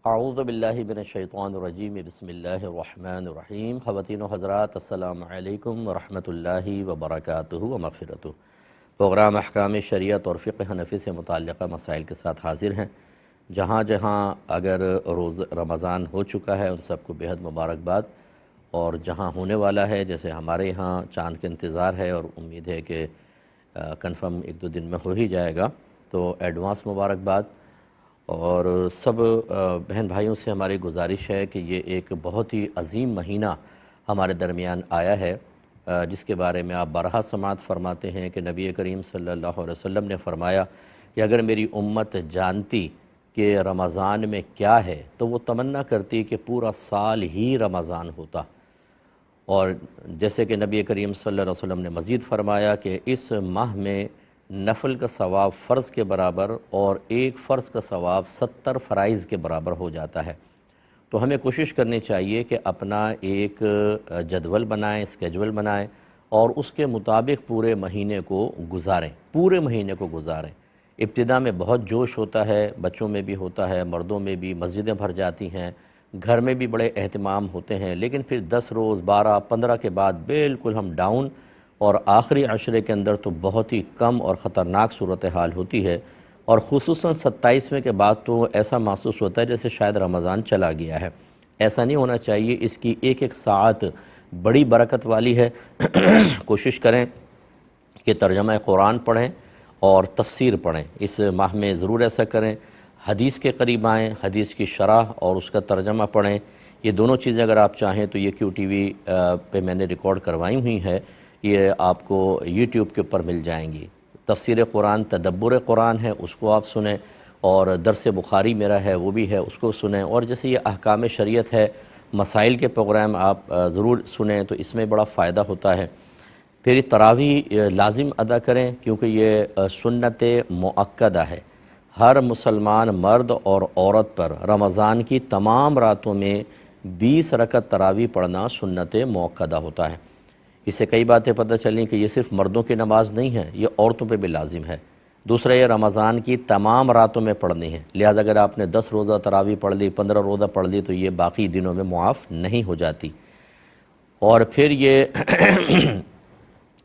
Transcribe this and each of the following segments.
اعوذ باللہ من الشیطان الرجیم بسم اللہ الرحمن الرحیم۔ خواتین و حضرات السلام علیکم ورحمۃ اللہ وبرکاتہ و مغفرتہ۔ پروگرام احکام شریعت اور فقہ حنفی سے متعلقہ مسائل کے ساتھ حاضر ہیں۔ جہاں جہاں اگر روز رمضان ہو چکا ہے ان سب کو بہت مبارکباد، اور جہاں ہونے والا ہے جیسے ہمارے یہاں چاند کا انتظار ہے اور امید ہے کہ کنفرم ایک دو دن میں ہو ہی جائے گا، تو ایڈوانس مبارکباد۔ اور سب بہن بھائیوں سے ہماری گزارش ہے کہ یہ ایک بہت ہی عظیم مہینہ ہمارے درمیان آیا ہے، جس کے بارے میں آپ بارہا سماعت فرماتے ہیں کہ نبی کریم صلی اللہ علیہ وسلم نے فرمایا کہ اگر میری امت جانتی کہ رمضان میں کیا ہے تو وہ تمنا کرتی کہ پورا سال ہی رمضان ہوتا۔ اور جیسے کہ نبی کریم صلی اللہ علیہ وسلم نے مزید فرمایا کہ اس ماہ میں نفل کا ثواب فرض کے برابر اور ایک فرض کا ثواب 70 فرائض کے برابر ہو جاتا ہے۔ تو ہمیں کوشش کرنی چاہیے کہ اپنا ایک جدول بنائیں، اسکیجول بنائیں اور اس کے مطابق پورے مہینے کو گزاریں۔ ابتدا میں بہت جوش ہوتا ہے، بچوں میں بھی ہوتا ہے، مردوں میں بھی، مسجدیں بھر جاتی ہیں، گھر میں بھی بڑے اہتمام ہوتے ہیں، لیکن پھر 10 روز 12 15 کے بعد بالکل ہم ڈاؤن، اور آخری عشرے کے اندر تو بہت ہی کم اور خطرناک صورتحال ہوتی ہے، اور خصوصاً 27ویں کے بعد تو ایسا محسوس ہوتا ہے جیسے شاید رمضان چلا گیا ہے۔ ایسا نہیں ہونا چاہیے، اس کی ایک ایک ساعت بڑی برکت والی ہے۔ کوشش کریں کہ ترجمہ قرآن پڑھیں اور تفسیر پڑھیں، اس ماہ میں ضرور ایسا کریں۔ حدیث کے قریب آئیں، حدیث کی شرح اور اس کا ترجمہ پڑھیں۔ یہ دونوں چیزیں اگر آپ چاہیں تو یہ کیو ٹی وی پہ میں نے ریکارڈ کروائی ہوئی ہیں، یہ آپ کو یوٹیوب کے اوپر مل جائیں گی۔ تفسیر قرآن، تدبر قرآن ہے، اس کو آپ سنیں، اور درس بخاری میرا ہے وہ بھی ہے، اس کو سنیں۔ اور جیسے یہ احکام شریعت ہے، مسائل کے پروگرام آپ ضرور سنیں، تو اس میں بڑا فائدہ ہوتا ہے۔ پھر تراویح لازم ادا کریں کیونکہ یہ سنت مؤکدہ ہے۔ ہر مسلمان مرد اور عورت پر رمضان کی تمام راتوں میں 20 رکعت تراویح پڑھنا سنت مؤکدہ ہوتا ہے۔ اس سے کئی باتیں پتہ چلیں کہ یہ صرف مردوں کی نماز نہیں ہے، یہ عورتوں پہ بھی لازم ہے۔ دوسرا، یہ رمضان کی تمام راتوں میں پڑھنی ہے، لہذا اگر آپ نے 10 روزہ تراویح پڑھ لی، 15 روزہ پڑھ لی تو یہ باقی دنوں میں معاف نہیں ہو جاتی۔ اور پھر یہ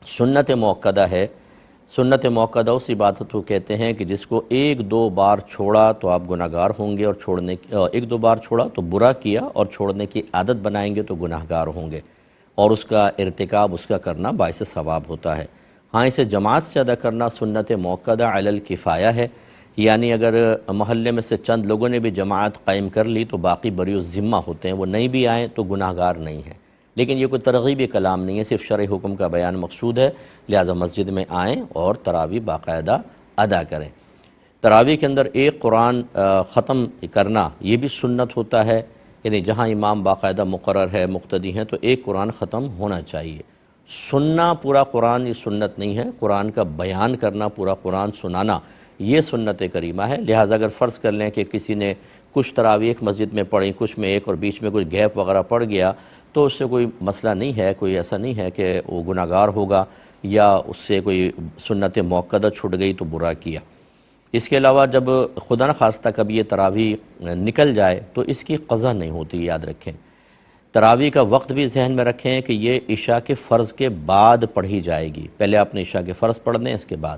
سنت مؤکدہ ہے۔ سنت مؤکدہ اس عبادت کو کہتے ہیں کہ جس کو ایک دو بار چھوڑا تو آپ گناہگار ہوں گے، اور ایک دو بار چھوڑا تو برا کیا اور چھوڑنے کی عادت بنائیں گے تو گناہگار ہوں گے، اور اس کا ارتکاب، اس کا کرنا باعث ثواب ہوتا ہے۔ ہاں، اسے جماعت سے ادا کرنا سنت مؤکدہ علی الکفایہ ہے، یعنی اگر محلے میں سے چند لوگوں نے بھی جماعت قائم کر لی تو باقی بری الذمہ ہوتے ہیں، وہ نہیں بھی آئیں تو گناہگار نہیں ہیں۔ لیکن یہ کوئی ترغیبی کلام نہیں ہے، صرف شرعی حکم کا بیان مقصود ہے، لہذا مسجد میں آئیں اور تراویح باقاعدہ ادا کریں۔ تراویح کے اندر ایک قرآن ختم کرنا یہ بھی سنت ہوتا ہے، یعنی جہاں امام باقاعدہ مقرر ہے، مقتدی ہیں، تو ایک قرآن ختم ہونا چاہیے۔ سننا پورا قرآن یہ سنت نہیں ہے، قرآن کا بیان کرنا، پورا قرآن سنانا یہ سنت کریمہ ہے۔ لہٰذا اگر فرض کر لیں کہ کسی نے کچھ تراویح ایک مسجد میں پڑھی، کچھ میں ایک، اور بیچ میں کوئی گیپ وغیرہ پڑ گیا، تو اس سے کوئی مسئلہ نہیں ہے، کوئی ایسا نہیں ہے کہ وہ گناہگار ہوگا یا اس سے کوئی سنت مؤکدہ چھوٹ گئی تو برا کیا۔ اس کے علاوہ جب خدا نخواستہ کبھی یہ تراویح نکل جائے تو اس کی قضا نہیں ہوتی، یاد رکھیں۔ تراویح کا وقت بھی ذہن میں رکھیں کہ یہ عشاء کے فرض کے بعد پڑھی جائے گی، پہلے آپ نے عشاء کے فرض پڑھنے ہیں، اس کے بعد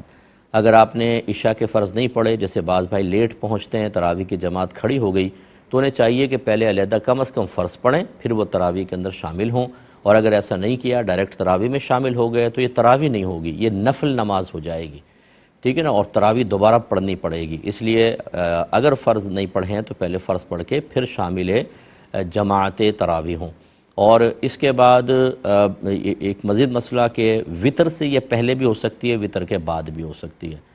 اگر آپ نے عشاء کے فرض نہیں پڑھے، جیسے بعض بھائی لیٹ پہنچتے ہیں، تراویح کی جماعت کھڑی ہو گئی، تو انہیں چاہیے کہ پہلے علیحدہ کم از کم فرض پڑھیں، پھر وہ تراویح کے اندر شامل ہوں۔ اور اگر ایسا نہیں کیا، ڈائریکٹ تراویح میں شامل ہو گئے، تو یہ تراویح نہیں ہوگی، یہ نفل نماز ہو جائے گی، ٹھیک ہے نا، اور تراویح دوبارہ پڑھنی پڑے گی۔ اس لیے اگر فرض نہیں پڑھے ہیں تو پہلے فرض پڑھ کے پھر شامل جماعت تراویح ہوں۔ اور اس کے بعد ایک مزید مسئلہ کہ وطر سے یہ پہلے بھی ہو سکتی ہے، وطر کے بعد بھی ہو سکتی ہے۔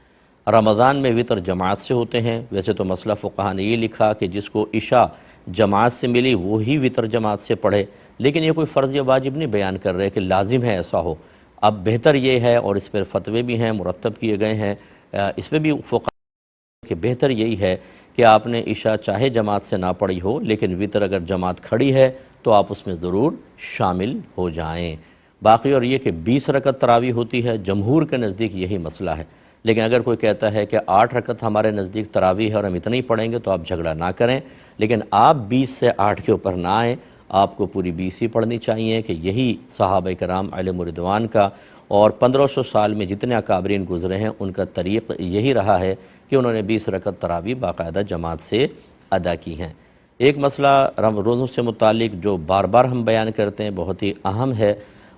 رمضان میں وطر جماعت سے ہوتے ہیں، ویسے تو مسئلہ فقہا نے یہ لکھا کہ جس کو عشاء جماعت سے ملی وہی وطر جماعت سے پڑھے، لیکن یہ کوئی فرض یا واجب نہیں بیان کر رہے کہ لازم ہے ایسا ہو۔ اب بہتر یہ ہے، اور اس پر فتوے بھی ہیں، مرتب کیے گئے ہیں، اس پہ بھی فقہا کہ بہتر یہی ہے کہ آپ نے عشاء چاہے جماعت سے نہ پڑھی ہو، لیکن وطر اگر جماعت کھڑی ہے تو آپ اس میں ضرور شامل ہو جائیں۔ باقی اور یہ کہ 20 رکعت تراویح ہوتی ہے، جمہور کے نزدیک یہی مسئلہ ہے، لیکن اگر کوئی کہتا ہے کہ 8 رکعت ہمارے نزدیک تراویح ہے اور ہم اتنا ہی پڑھیں گے، تو آپ جھگڑا نہ کریں، لیکن آپ 20 سے 8 کے اوپر نہ آئیں، آپ کو پوری 20 ہی پڑھنی چاہیے، کہ یہی صحابہ کرام علیہم رضوان کا اور 1500 سال میں جتنے اکابرین گزرے ہیں ان کا طریق یہی رہا ہے کہ انہوں نے 20 رکعت تراویح باقاعدہ جماعت سے ادا کی ہیں۔ ایک مسئلہ روزوں سے متعلق جو بار بار ہم بیان کرتے ہیں، بہت ہی اہم ہے،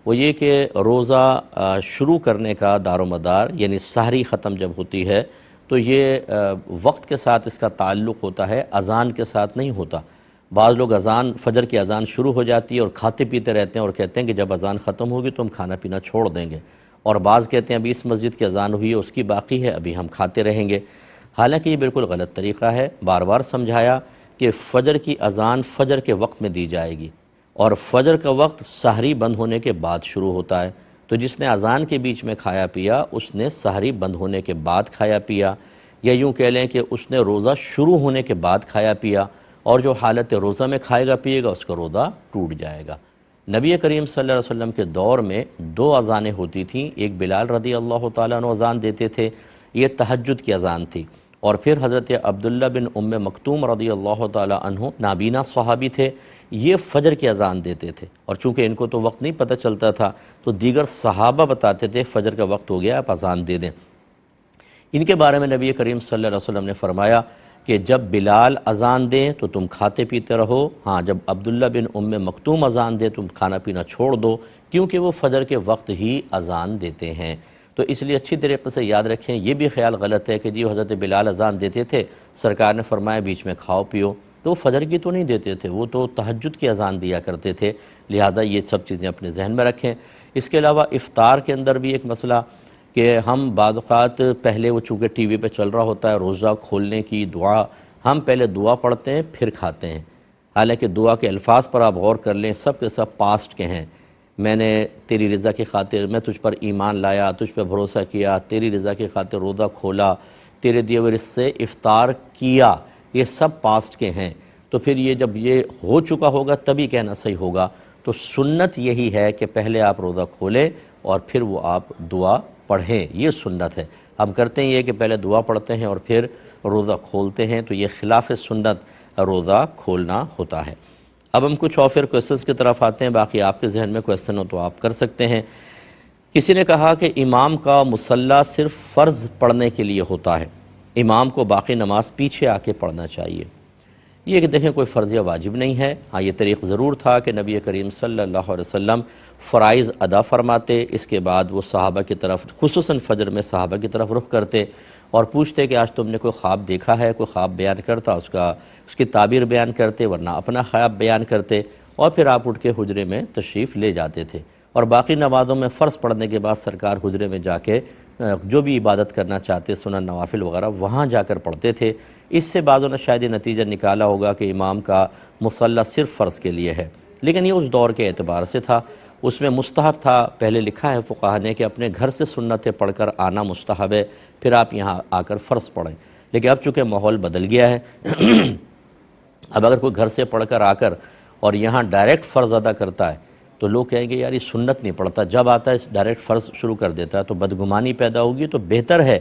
وہ یہ کہ روزہ شروع کرنے کا دار و مدار، یعنی سحری ختم جب ہوتی ہے تو یہ وقت کے ساتھ اس کا تعلق ہوتا ہے، اذان کے ساتھ نہیں ہوتا۔ بعض لوگ فجر کی اذان شروع ہو جاتی ہے اور کھاتے پیتے رہتے ہیں اور کہتے ہیں کہ جب اذان ختم ہوگی تو ہم کھانا پینا چھوڑ دیں گے، اور بعض کہتے ہیں ابھی اس مسجد کی اذان ہوئی ہے اس کی باقی ہے، ابھی ہم کھاتے رہیں گے۔ حالانکہ یہ بالکل غلط طریقہ ہے۔ بار بار سمجھایا کہ فجر کی اذان فجر کے وقت میں دی جائے گی، اور فجر کا وقت سحری بند ہونے کے بعد شروع ہوتا ہے، تو جس نے اذان کے بیچ میں کھایا پیا اس نے سحری بند ہونے کے بعد کھایا پیا، یا یوں کہہ لیں کہ اس نے روزہ شروع ہونے کے بعد کھایا پیا، اور جو حالت روزہ میں کھائے گا پیے گا اس کا روزہ ٹوٹ جائے گا۔ نبی کریم صلی اللہ علیہ وسلم کے دور میں 2 اذانیں ہوتی تھیں، ایک بلال رضی اللہ تعالیٰ عنہ اذان دیتے تھے، یہ تہجد کی اذان تھی، اور پھر حضرت عبداللہ بن ام مکتوم رضی اللہ تعالیٰ عنہ نابینا صحابی تھے، یہ فجر کی اذان دیتے تھے، اور چونکہ ان کو تو وقت نہیں پتہ چلتا تھا تو دیگر صحابہ بتاتے تھے فجر کا وقت ہو گیا آپ اذان دے دیں۔ ان کے بارے میں نبی کریم صلی اللہ علیہ وسلم نے فرمایا کہ جب بلال اذان دیں تو تم کھاتے پیتے رہو، ہاں جب عبداللہ بن ام مکتوم اذان دیں تم کھانا پینا چھوڑ دو، کیونکہ وہ فجر کے وقت ہی اذان دیتے ہیں۔ تو اس لیے اچھی طریقے سے یاد رکھیں، یہ بھی خیال غلط ہے کہ جی حضرت بلال اذان دیتے تھے، سرکار نے فرمایا بیچ میں کھاؤ پیو، تو وہ فجر کی تو نہیں دیتے تھے، وہ تو تہجد کی اذان دیا کرتے تھے، لہذا یہ سب چیزیں اپنے ذہن میں رکھیں۔ اس کے علاوہ افطار کے اندر بھی ایک مسئلہ کہ ہم بعض اوقات پہلے وہ چونکہ ٹی وی پہ چل رہا ہوتا ہے روزہ کھولنے کی دعا، ہم پہلے دعا پڑھتے ہیں پھر کھاتے ہیں، حالانکہ دعا کے الفاظ پر آپ غور کر لیں، سب کے سب پاسٹ کے ہیں۔ میں نے تیری رضا کی خاطر، میں تجھ پر ایمان لایا، تجھ پہ بھروسہ کیا، تیری رضا کی خاطر روزہ کھولا، تیرے دیے ہوئے رزق سے افطار کیا، یہ سب پاسٹ کے ہیں۔ تو پھر یہ جب یہ ہو چکا ہوگا تبھی کہنا صحیح ہوگا۔ تو سنت یہی ہے کہ پہلے آپ روزہ کھولیں اور پھر وہ آپ دعا پڑھیں، یہ سنت ہے۔ ہم کرتے ہیں یہ کہ پہلے دعا پڑھتے ہیں اور پھر روزہ کھولتے ہیں، تو یہ خلاف سنت روزہ کھولنا ہوتا ہے۔ اب ہم کچھ اور پھر کوئسچنز کی طرف آتے ہیں، باقی آپ کے ذہن میں کوئسچن ہو تو آپ کر سکتے ہیں۔ کسی نے کہا کہ امام کا مصلی صرف فرض پڑھنے کے لیے ہوتا ہے، امام کو باقی نماز پیچھے آ کے پڑھنا چاہیے۔ یہ کہ دیکھیں کوئی فرض یا واجب نہیں ہے، ہاں یہ طریق ضرور تھا کہ نبی کریم صلی اللہ علیہ وسلم فرائض ادا فرماتے، اس کے بعد وہ صحابہ کی طرف خصوصاً فجر میں صحابہ کی طرف رخ کرتے اور پوچھتے کہ آج تم نے کوئی خواب دیکھا ہے، کوئی خواب بیان کرتا، اس کی تعبیر بیان کرتے، ورنہ اپنا خواب بیان کرتے، اور پھر آپ اٹھ کے حجرے میں تشریف لے جاتے تھے، اور باقی نمازوں میں فرض پڑھنے کے بعد سرکار حجرے میں جا کے جو بھی عبادت کرنا چاہتے سنن نوافل وغیرہ وہاں جا کر پڑھتے تھے۔ اس سے بعضوں نے شاید یہ نتیجہ نکالا ہوگا کہ امام کا مصلی صرف فرض کے لیے ہے، لیکن یہ اس دور کے اعتبار سے تھا، اس میں مستحب تھا۔ پہلے لکھا ہے فقہا نے کہ اپنے گھر سے سنتیں پڑھ کر آنا مستحب ہے، پھر آپ یہاں آ کر فرض پڑھیں، لیکن اب چونکہ ماحول بدل گیا ہے اب اگر کوئی گھر سے پڑھ کر آ کر اور یہاں ڈائریکٹ فرض ادا کرتا ہے تو لوگ کہیں گے یار یہ سنت نہیں پڑھتا، جب آتا ہے ڈائریکٹ فرض شروع کر دیتا ہے، تو بدگمانی پیدا ہوگی۔ تو بہتر ہے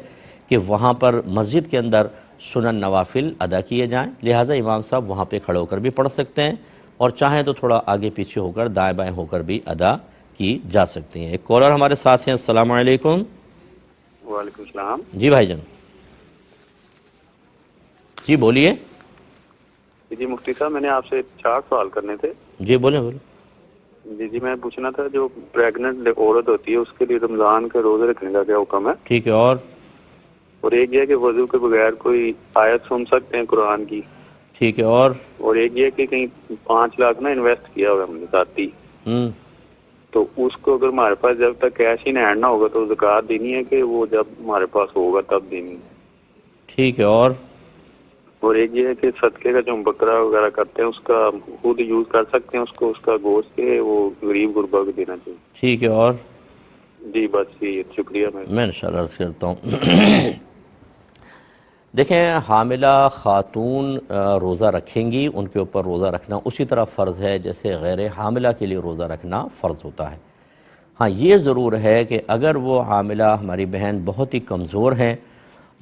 کہ وہاں پر مسجد کے اندر سنن نوافل ادا کیے جائیں، لہٰذا امام صاحب وہاں پہ کھڑے ہو کر بھی پڑھ سکتے ہیں، اور چاہیں تو تھوڑا آگے پیچھے ہو کر دائیں بائیں ہو کر بھی ادا کی جا سکتی ہیں۔ ایک کالر ہمارے ساتھ ہیں، السلام علیکم۔ وعلیکم السلام۔ جی بھائی جان، جی بولیے۔ جی مفتی صاحب، میں نے آپ سے 4 سوال کرنے تھے۔ جی بولیں بولیں۔ جی میں پوچھنا تھا جو پریگننٹ عورت ہوتی ہے اس کے لیے رمضان کے روزے رکھنے کا کیا حکم ہے؟ ٹھیک ہے، اور ایک یہ ہے کہ وضو کے بغیر کوئی آیت سن سکتے ہیں قرآن کی؟ ٹھیک ہے، اور ایک یہ کہ کہیں 5 لاکھ نا انویسٹ کیا ہوا ہم نے ذاتی، تو اس کو اگر ہمارے پاس جب تک کیش ان ہینڈ نہ ہوگا تو زکوٰۃ دینی ہے کہ وہ جب ہمارے پاس ہوگا تب دینی ہے؟ ٹھیک ہے، اور ایک یہ ہے کہ صدقے کا جو ہم بکرا وغیرہ کرتے ہیں اس کا خود یوز کر سکتے ہیں، اس کا گوشت کے وہ غریب غربا کو دینا چاہیے؟ ٹھیک ہے، جی بس یہ شکریہ۔ میں انشاءاللہ عرض کرتا ہوں۔ دیکھیں، حاملہ خاتون روزہ رکھیں گی، ان کے اوپر روزہ رکھنا اسی طرح فرض ہے جیسے غیر حاملہ کے لیے روزہ رکھنا فرض ہوتا ہے۔ ہاں یہ ضرور ہے کہ اگر وہ حاملہ ہماری بہن بہت ہی کمزور ہیں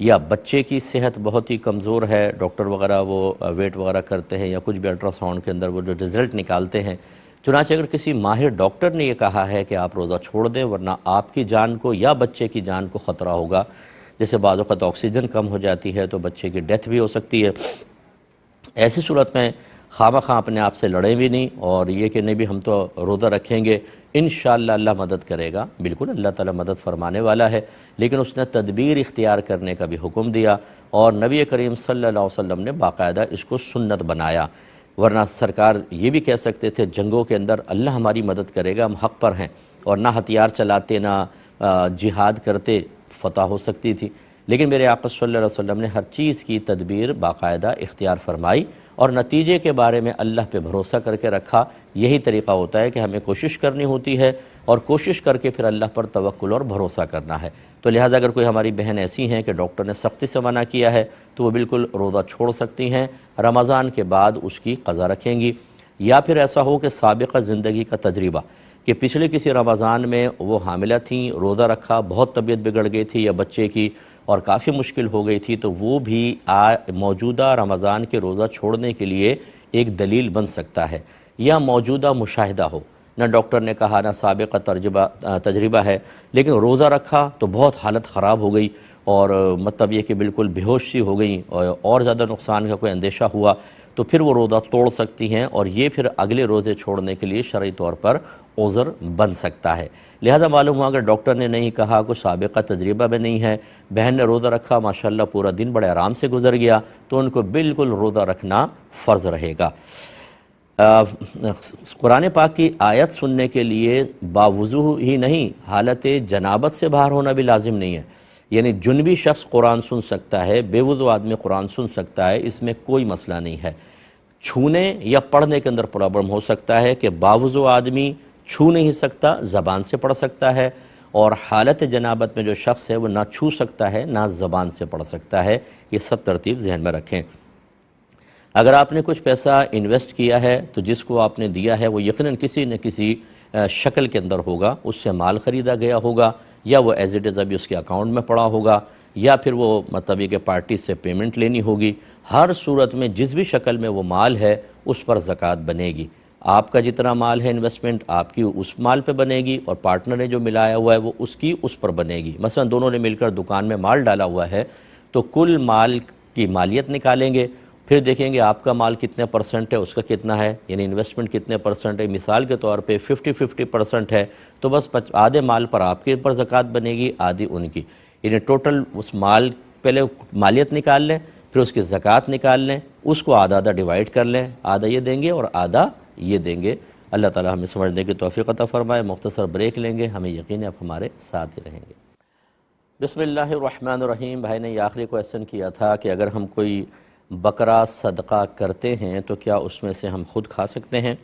یا بچے کی صحت بہت ہی کمزور ہے، ڈاکٹر وغیرہ وہ ویٹ وغیرہ کرتے ہیں یا کچھ بھی الٹرا ساؤنڈ کے اندر وہ جو رزلٹ نکالتے ہیں، چنانچہ اگر کسی ماہر ڈاکٹر نے یہ کہا ہے کہ آپ روزہ چھوڑ دیں ورنہ آپ کی جان کو یا بچے کی جان کو خطرہ ہوگا، جیسے بعض اوقات آکسیجن کم ہو جاتی ہے تو بچے کی ڈیتھ بھی ہو سکتی ہے، ایسی صورت میں خواہ اپنے آپ سے لڑیں بھی نہیں اور یہ کہ نہیں بھی ہم تو روزہ رکھیں گے، انشاءاللہ اللہ مدد کرے گا، بالکل اللہ تعالیٰ مدد فرمانے والا ہے، لیکن اس نے تدبیر اختیار کرنے کا بھی حکم دیا اور نبی کریم صلی اللہ علیہ وسلم نے باقاعدہ اس کو سنت بنایا، ورنہ سرکار یہ بھی کہہ سکتے تھے جنگوں کے اندر اللہ ہماری مدد کرے گا، ہم حق پر ہیں، اور نہ ہتھیار چلاتے نہ جہاد کرتے فتح ہو سکتی تھی، لیکن میرے آقا صلی اللہ علیہ وسلم نے ہر چیز کی تدبیر باقاعدہ اختیار فرمائی اور نتیجے کے بارے میں اللہ پہ بھروسہ کر کے رکھا۔ یہی طریقہ ہوتا ہے کہ ہمیں کوشش کرنی ہوتی ہے اور کوشش کر کے پھر اللہ پر توکل اور بھروسہ کرنا ہے۔ تو لہٰذا اگر کوئی ہماری بہن ایسی ہیں کہ ڈاکٹر نے سختی سے منع کیا ہے تو وہ بالکل روزہ چھوڑ سکتی ہیں، رمضان کے بعد اس کی قضا رکھیں گی، یا پھر ایسا ہو کہ سابقہ زندگی کا تجربہ کہ پچھلے کسی رمضان میں وہ حاملہ تھیں، روزہ رکھا، بہت طبیعت بگڑ گئی تھی یا بچے کی اور کافی مشکل ہو گئی تھی، تو وہ بھی موجودہ رمضان کے روزہ چھوڑنے کے لیے ایک دلیل بن سکتا ہے، یا موجودہ مشاہدہ ہو، نہ ڈاکٹر نے کہا نہ سابقہ تجربہ ہے، لیکن روزہ رکھا تو بہت حالت خراب ہو گئی اور مطلب یہ کہ بالکل بے ہوش سی ہو گئیں اور زیادہ نقصان کا کوئی اندیشہ ہوا تو پھر وہ روزہ توڑ سکتی ہیں اور یہ پھر اگلے روزے چھوڑنے کے لیے شرعی طور پر عذر بن سکتا ہے۔ لہذا معلوم ہوا اگر ڈاکٹر نے نہیں کہا، کوئی سابقہ تجربہ میں نہیں ہے، بہن نے روزہ رکھا، ماشاءاللہ پورا دن بڑے آرام سے گزر گیا، تو ان کو بالکل روزہ رکھنا فرض رہے گا۔ قرآن پاک کی آیت سننے کے لیے باوضو ہی نہیں، حالت جنابت سے باہر ہونا بھی لازم نہیں ہے، یعنی جنبی شخص قرآن سن سکتا ہے، بے وضو آدمی قرآن سن سکتا ہے، اس میں کوئی مسئلہ نہیں ہے۔ چھونے یا پڑھنے کے اندر پرابلم ہو سکتا ہے کہ باوضو آدمی چھو نہیں سکتا، زبان سے پڑھ سکتا ہے، اور حالت جنابت میں جو شخص ہے وہ نہ چھو سکتا ہے نہ زبان سے پڑھ سکتا ہے، یہ سب ترتیب ذہن میں رکھیں۔ اگر آپ نے کچھ پیسہ انویسٹ کیا ہے تو جس کو آپ نے دیا ہے وہ یقیناً کسی نہ کسی شکل کے اندر ہوگا، اس سے مال خریدا گیا ہوگا یا وہ ایز اٹ از ابھی اس کے اکاؤنٹ میں پڑا ہوگا یا پھر وہ مطلب یہ کہ پارٹی سے پیمنٹ لینی ہوگی، ہر صورت میں جس بھی شکل میں وہ مال ہے اس پر زکوٰۃ بنے گی۔ آپ کا جتنا مال ہے انویسٹمنٹ آپ کی اس مال پہ بنے گی اور پارٹنر نے جو ملایا ہوا ہے وہ اس کی اس پر بنے گی۔ مثلا دونوں نے مل کر دکان میں مال ڈالا ہوا ہے تو کل مال کی مالیت نکالیں گے، پھر دیکھیں گے آپ کا مال کتنے پرسنٹ ہے، اس کا کتنا ہے، یعنی انویسٹمنٹ کتنے پرسنٹ ہے، مثال کے طور پہ 50% ہے تو بس آدھے مال پر آپ کے اوپر زکوٰۃ بنے گی، آدھی ان کی، یعنی ٹوٹل اس مال پہلے مالیت نکال لیں پھر اس کی زکوٰۃ نکال لیں، اس کو آدھا ڈیوائڈ کر لیں، آدھا یہ دیں گے اور آدھا یہ دیں گے۔ اللہ تعالی ہمیں سمجھنے کی توفیق عطا فرمائے۔ مختصر بریک لیں گے، ہمیں یقین ہے آپ ہمارے ساتھ ہی رہیں گے۔ بسم اللہ الرحمن الرحیم۔ بھائی نے یہ آخری کویسچن کیا تھا کہ اگر ہم کوئی بکرا صدقہ کرتے ہیں تو کیا اس میں سے ہم خود کھا سکتے ہیں؟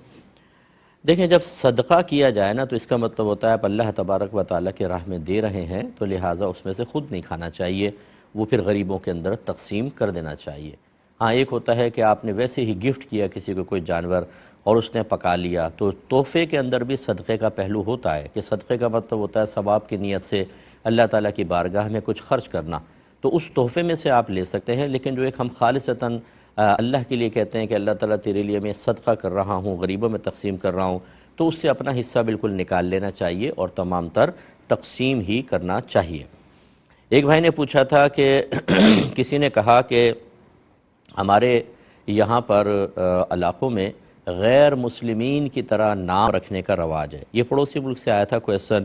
دیکھیں جب صدقہ کیا جائے نا تو اس کا مطلب ہوتا ہے آپ اللہ تبارک و تعالیٰ کے راہ میں دے رہے ہیں تو لہٰذا اس میں سے خود نہیں کھانا چاہیے، وہ پھر غریبوں کے اندر تقسیم کر دینا چاہیے۔ ہاں ایک ہوتا ہے کہ آپ نے ویسے ہی گفٹ کیا کسی کو کوئی جانور اور اس نے پکا لیا، تو تحفے کے اندر بھی صدقے کا پہلو ہوتا ہے کہ صدقے کا مطلب ہوتا ہے ثواب کی نیت سے اللہ تعالیٰ کی بارگاہ میں کچھ خرچ کرنا، تو اس تحفے میں سے آپ لے سکتے ہیں، لیکن جو ایک ہم خالصتاً اللہ کے لیے کہتے ہیں کہ اللہ تعالیٰ تیرے لیے میں صدقہ کر رہا ہوں، غریبوں میں تقسیم کر رہا ہوں، تو اس سے اپنا حصہ بالکل نکال لینا چاہیے اور تمام تر تقسیم ہی کرنا چاہیے۔ ایک بھائی نے پوچھا تھا کہ کسی نے کہا کہ ہمارے یہاں پر علاقوں میں غیر مسلمین کی طرح نام رکھنے کا رواج ہے، یہ پڑوسی ملک سے آیا تھا کویسچن،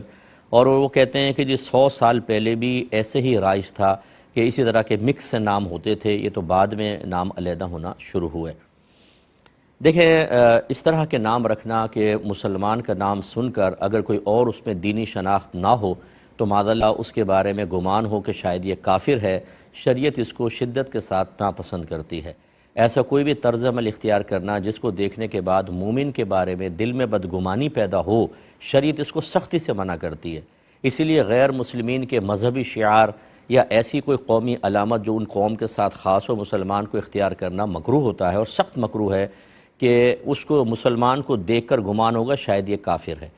اور وہ کہتے ہیں کہ جی 100 سال پہلے بھی ایسے ہی رائج تھا کہ اسی طرح کے مکس سے نام ہوتے تھے، یہ تو بعد میں نام علیحدہ ہونا شروع ہوئے۔ دیکھیں اس طرح کے نام رکھنا کہ مسلمان کا نام سن کر اگر کوئی اور اس میں دینی شناخت نہ ہو تو معاذ اللہ اس کے بارے میں گمان ہو کہ شاید یہ کافر ہے، شریعت اس کو شدت کے ساتھ ناپسند کرتی ہے۔ ایسا کوئی بھی طرز عمل اختیار کرنا جس کو دیکھنے کے بعد مومن کے بارے میں دل میں بدگمانی پیدا ہو، شریعت اس کو سختی سے منع کرتی ہے۔ اسی لیے غیر مسلمین کے مذہبی شعار یا ایسی کوئی قومی علامت جو ان قوم کے ساتھ خاص ہو مسلمان کو اختیار کرنا مکروہ ہوتا ہے، اور سخت مکروہ ہے کہ اس کو مسلمان کو دیکھ کر گمان ہوگا شاید یہ کافر ہے۔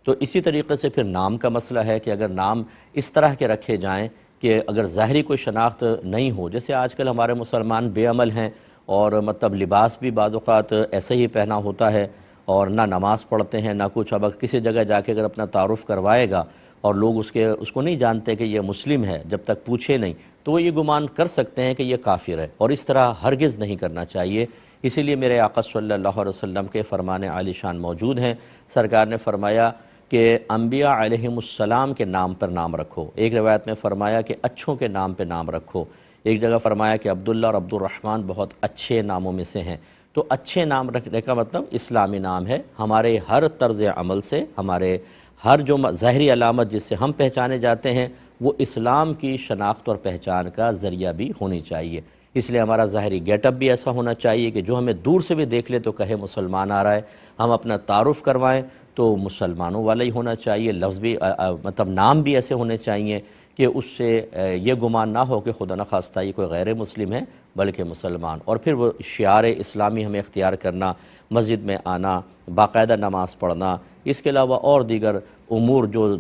تو اسی طریقے سے پھر نام کا مسئلہ ہے کہ اگر نام اس طرح کے رکھے جائیں کہ اگر ظاہری کوئی شناخت نہیں ہو، جیسے آج کل ہمارے مسلمان بے عمل ہیں اور مطلب لباس بھی بعض اوقات ایسے ہی پہنا ہوتا ہے اور نہ نماز پڑھتے ہیں نہ کچھ، اب کسی جگہ جا کے اگر اپنا تعارف کروائے گا اور لوگ اس کو نہیں جانتے کہ یہ مسلم ہے جب تک پوچھے نہیں، تو وہ یہ گمان کر سکتے ہیں کہ یہ کافر ہے، اور اس طرح ہرگز نہیں کرنا چاہیے۔ اسی لیے میرے آقا صلی اللہ علیہ وسلم کے فرمان عالی شان موجود ہیں۔ سرکار نے فرمایا کہ انبیاء علیہم السلام کے نام پر نام رکھو، ایک روایت میں فرمایا کہ اچھوں کے نام پہ نام رکھو، ایک جگہ فرمایا کہ عبداللہ اور عبد الرحمن بہت اچھے ناموں میں سے ہیں۔ تو اچھے نام رکھنے کا مطلب اسلامی نام ہے، ہمارے ہر طرز عمل سے، ہمارے ہر جو ظاہری علامت جس سے ہم پہچانے جاتے ہیں وہ اسلام کی شناخت اور پہچان کا ذریعہ بھی ہونی چاہیے۔ اس لیے ہمارا ظاہری گیٹ اپ بھی ایسا ہونا چاہیے کہ جو ہمیں دور سے بھی دیکھ لے تو کہے مسلمان آ رہا ہے، ہم اپنا تعارف کروائیں تو مسلمانوں والا ہی ہونا چاہیے، لفظ بھی مطلب نام بھی ایسے ہونے چاہیے کہ اس سے یہ گمان نہ ہو کہ خدا نخواستہ یہ کوئی غیر مسلم ہے بلکہ مسلمان، اور پھر وہ شعار اسلامی ہمیں اختیار کرنا، مسجد میں آنا، باقاعدہ نماز پڑھنا، اس کے علاوہ اور دیگر امور جو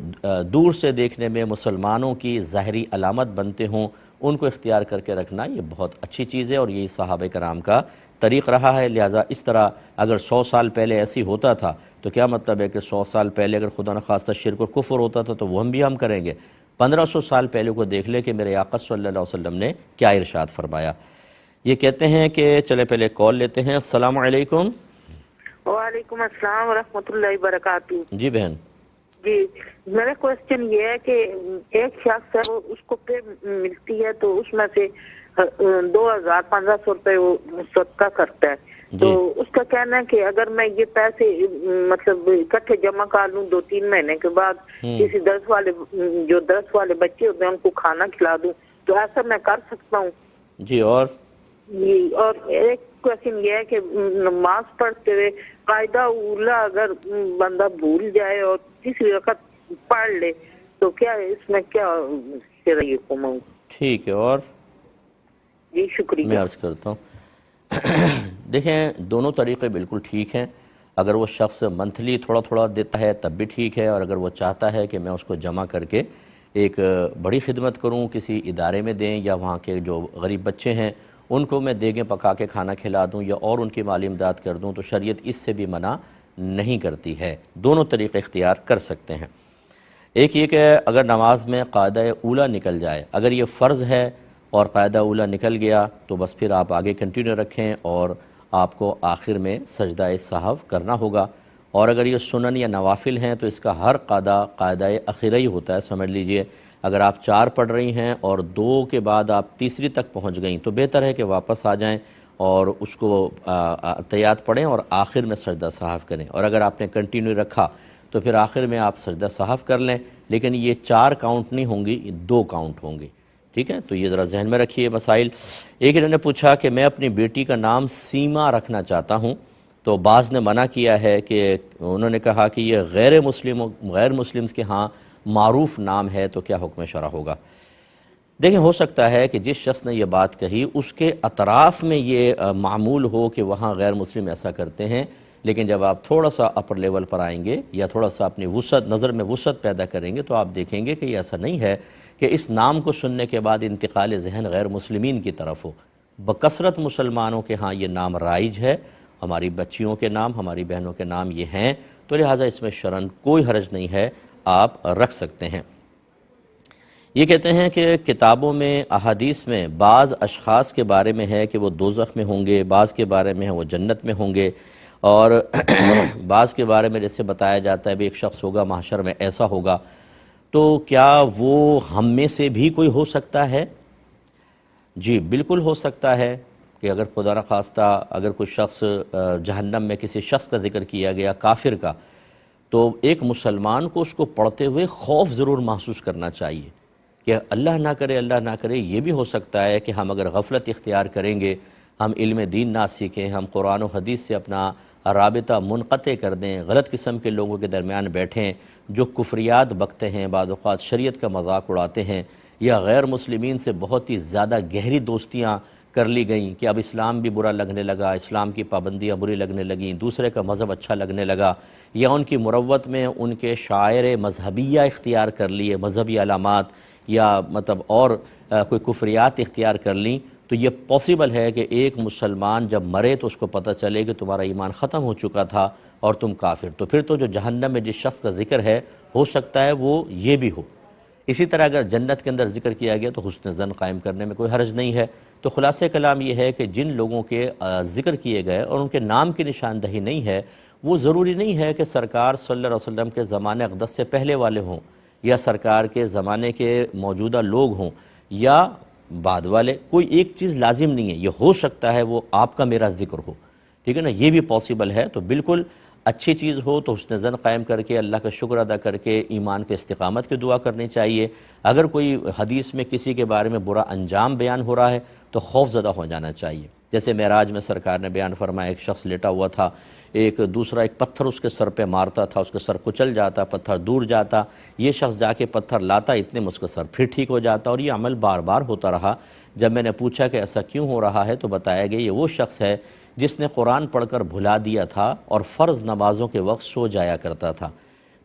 دور سے دیکھنے میں مسلمانوں کی ظاہری علامت بنتے ہوں ان کو اختیار کر کے رکھنا، یہ بہت اچھی چیز ہے اور یہی صحابہ کرام کا طریق رہا ہے۔ لہٰذا اس طرح اگر 100 سال پہلے ایسی ہوتا تھا تو کیا مطلب ہے کہ 100 سال پہلے اگر خدا نخواستہ شرک اور کفر ہوتا تھا تو وہ ہم کریں گے؟ 1500 سال پہلے کو دیکھ لے کہ میرے آقا صلی اللہ علیہ وسلم نے کیا ارشاد فرمایا۔ یہ کہتے ہیں کہ چلے پہلے کال لیتے ہیں۔ السلام علیکم۔ وعلیکم السلام ورحمۃ اللہ وبرکاتہ۔ جی بہن۔ جی میرا کوشچن یہ ہے کہ ایک شخص ہے اس کو پے ملتی ہے تو اس میں سے 2500 روپے وہ صدقہ کرتا ہے، تو اس کا کہنا ہے کہ اگر میں یہ پیسے مطلب اکٹھے جمع کر لوں 2-3 مہینے کے بعد کسی درس والے بچے ہوتے ہیں ان کو کھانا کھلا دوں تو ایسا میں کر سکتا ہوں؟ جی اور ایک کوشچن یہ ہے کہ نماز پڑھتے ہوئے قاعدہ اولا اگر بندہ بھول جائے اور تیسری رکعت پڑھ لے تو کیا اس میں کیا شرعی حکم ہوں؟ ٹھیک ہے، اور جی شکریہ۔ میں عرض کرتا ہوں دیکھیں دونوں طریقے بالکل ٹھیک ہیں، اگر وہ شخص منتھلی تھوڑا تھوڑا دیتا ہے تب بھی ٹھیک ہے، اور اگر وہ چاہتا ہے کہ میں اس کو جمع کر کے ایک بڑی خدمت کروں، کسی ادارے میں دیں یا وہاں کے جو غریب بچے ہیں ان کو میں دیگیں پکا کے کھانا کھلا دوں یا اور ان کی مالی امداد کر دوں، تو شریعت اس سے بھی منع نہیں کرتی ہے، دونوں طریقے اختیار کر سکتے ہیں۔ ایک یہ کہ اگر نماز میں قاعدہ اولا نکل جائے، اگر یہ فرض ہے اور قاعدہ اولا نکل گیا تو بس پھر آپ آگے کنٹینیو رکھیں اور آپ کو آخر میں سجدہ سہو کرنا ہوگا، اور اگر یہ سنن یا نوافل ہیں تو اس کا ہر قاعدہ اخیرہ ہی ہوتا ہے۔ سمجھ لیجئے اگر آپ 4 پڑھ رہی ہیں اور 2 کے بعد آپ تیسری تک پہنچ گئیں تو بہتر ہے کہ واپس آ جائیں اور اس کو تحیات پڑھیں اور آخر میں سجدہ سہو کریں، اور اگر آپ نے کنٹینیو رکھا تو پھر آخر میں آپ سجدہ سہو کر لیں، لیکن یہ 4 کاؤنٹ نہیں ہوں گی، 2 کاؤنٹ ہوں گی، ٹھیک ہے؟ تو یہ ذرا ذہن میں رکھیے مسائل۔ ایک انہوں نے پوچھا کہ میں اپنی بیٹی کا نام سیما رکھنا چاہتا ہوں، تو بعض نے منع کیا ہے کہ انہوں نے کہا کہ یہ غیر مسلمز کے ہاں معروف نام ہے تو کیا حکم شرع ہوگا؟ دیکھیں ہو سکتا ہے کہ جس شخص نے یہ بات کہی اس کے اطراف میں یہ معمول ہو کہ وہاں غیر مسلم ایسا کرتے ہیں، لیکن جب آپ تھوڑا سا اپر لیول پر آئیں گے یا تھوڑا سا اپنی نظر میں وسعت پیدا کریں گے تو آپ دیکھیں گے کہ یہ ایسا نہیں ہے کہ اس نام کو سننے کے بعد انتقال ذہن غیر مسلمین کی طرف ہو۔ بکثرت مسلمانوں کے ہاں یہ نام رائج ہے، ہماری بچیوں کے نام، ہماری بہنوں کے نام یہ ہیں، تو لہٰذا اس میں شرعاً کوئی حرج نہیں ہے، آپ رکھ سکتے ہیں۔ یہ کہتے ہیں کہ کتابوں میں احادیث میں بعض اشخاص کے بارے میں ہے کہ وہ دوزخ میں ہوں گے، بعض کے بارے میں ہے وہ جنت میں ہوں گے، اور بعض کے بارے میں جیسے بتایا جاتا ہے بھی ایک شخص ہوگا محشر میں ایسا ہوگا، تو کیا وہ ہم میں سے بھی کوئی ہو سکتا ہے؟ جی بالکل ہو سکتا ہے کہ اگر خدا نخواستہ اگر کوئی شخص جہنم میں کسی شخص کا ذکر کیا گیا کافر کا، تو ایک مسلمان کو اس کو پڑھتے ہوئے خوف ضرور محسوس کرنا چاہیے کہ اللہ نہ کرے یہ بھی ہو سکتا ہے کہ ہم اگر غفلت اختیار کریں گے، ہم علم دین نہ سیکھیں، ہم قرآن و حدیث سے اپنا رابطہ منقطع کر دیں، غلط قسم کے لوگوں کے درمیان بیٹھیں جو کفریات بکتے ہیں، بعض اوقات شریعت کا مذاق اڑاتے ہیں، یا غیر مسلمین سے بہت ہی زیادہ گہری دوستیاں کر لی گئیں کہ اب اسلام بھی برا لگنے لگا، اسلام کی پابندیاں بری لگنے لگیں، دوسرے کا مذہب اچھا لگنے لگا، یا ان کی مروت میں ان کے شاعر مذہبیہ اختیار کر لیے، مذہبی علامات یا مطلب اور کوئی کفریات اختیار کر لیں، تو یہ پاسبل ہے کہ ایک مسلمان جب مرے تو اس کو پتہ چلے کہ تمہارا ایمان ختم ہو چکا تھا اور تم کافر، تو پھر تو جو جہنم میں جس شخص کا ذکر ہے ہو سکتا ہے وہ یہ بھی ہو۔ اسی طرح اگر جنت کے اندر ذکر کیا گیا تو حسن ظن قائم کرنے میں کوئی حرج نہیں ہے۔ تو خلاصہ کلام یہ ہے کہ جن لوگوں کے ذکر کیے گئے اور ان کے نام کی نشاندہی نہیں ہے، وہ ضروری نہیں ہے کہ سرکار صلی اللہ علیہ وسلم کے زمانے اقدس سے پہلے والے ہوں، یا سرکار کے زمانے کے موجودہ لوگ ہوں، یا بعد والے، کوئی ایک چیز لازم نہیں ہے، یہ ہو سکتا ہے وہ آپ کا میرا ذکر ہو، ٹھیک ہے نا، یہ بھی پاسبل ہے۔ تو بالکل اچھی چیز ہو تو حسن ظن قائم کر کے اللہ کا شکر ادا کر کے ایمان پہ استقامت کی دعا کرنی چاہیے۔ اگر کوئی حدیث میں کسی کے بارے میں برا انجام بیان ہو رہا ہے تو خوف زدہ ہو جانا چاہیے۔ جیسے معراج میں سرکار نے بیان فرمایا، ایک شخص لیٹا ہوا تھا، ایک پتھر اس کے سر پہ مارتا تھا، اس کا سر کچل جاتا، پتھر دور جاتا، یہ شخص جا کے پتھر لاتا، اتنے میں اس کا سر پھر ٹھیک ہو جاتا، اور یہ عمل بار بار ہوتا رہا۔ جب میں نے پوچھا کہ ایسا کیوں ہو رہا ہے تو بتایا گیا یہ وہ شخص ہے جس نے قرآن پڑھ کر بھلا دیا تھا اور فرض نمازوں کے وقت سو جایا کرتا تھا۔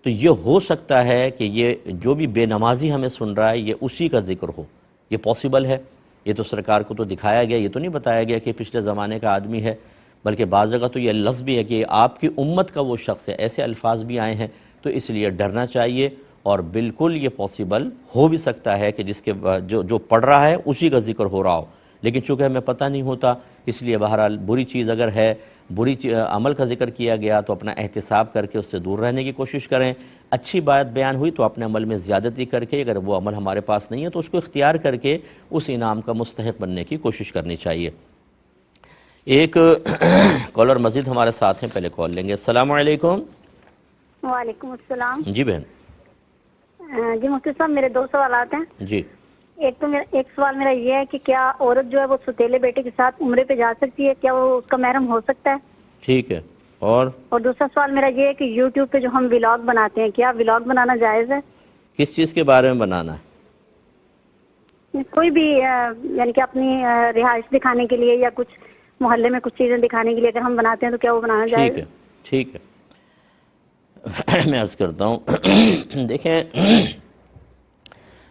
تو یہ ہو سکتا ہے کہ یہ جو بھی بے نمازی ہمیں سن رہا ہے یہ اسی کا ذکر ہو، یہ پاسبل ہے۔ یہ تو سرکار کو تو دکھایا گیا، یہ تو نہیں بتایا گیا کہ پچھلے زمانے کا آدمی ہے، بلکہ بعض جگہ تو یہ لفظ بھی ہے کہ آپ کی امت کا وہ شخص ہے، ایسے الفاظ بھی آئے ہیں۔ تو اس لیے ڈرنا چاہیے، اور بالکل یہ پاسبل ہو بھی سکتا ہے کہ جس کے جو پڑھ رہا ہے اسی کا ذکر ہو رہا ہو، لیکن چونکہ ہمیں پتہ نہیں ہوتا، اس لیے بہرحال بری چیز اگر ہے، عمل کا ذکر کیا گیا تو اپنا احتساب کر کے اس سے دور رہنے کی کوشش کریں۔ اچھی بات بیان ہوئی تو اپنے عمل میں زیادتی کر کے، اگر وہ عمل ہمارے پاس نہیں ہے تو اس کو اختیار کر کے اس انعام کا مستحق بننے کی کوشش کرنی چاہیے۔ ایک کالر مزید ہمارے ساتھ ہیں، پہلے کال لیں گے۔ السلام علیکم۔ وعلیکم السلام۔ جی بہن۔ جی مفتی صاحب، میرے دو سوالات ہیں۔ جی۔ ایک سوال میرا یہ ہے کہ کیا عورت جو ہے وہ ستیلے بیٹے کے ساتھ عمرے پہ جا سکتی ہے؟ کیا وہ اس کا محرم ہو سکتا ہے؟ ٹھیک ہے۔ اور دوسرا سوال میرا یہ ہے کہ یوٹیوب پہ جو ہم ولاگ بناتے ہیں، کیا ولاگ بنانا جائز ہے؟ کس چیز کے بارے میں بنانا ہے؟ کوئی بھی، یعنی کہ اپنی رہائش دکھانے کے لیے یا کچھ محلے میں کچھ چیزیں دکھانے کے لیے اگر ہم بناتے ہیں تو کیا وہ بنانا جائز ہے؟ ٹھیک ہے، میں عرض کرتا ہوں۔ دیکھیں،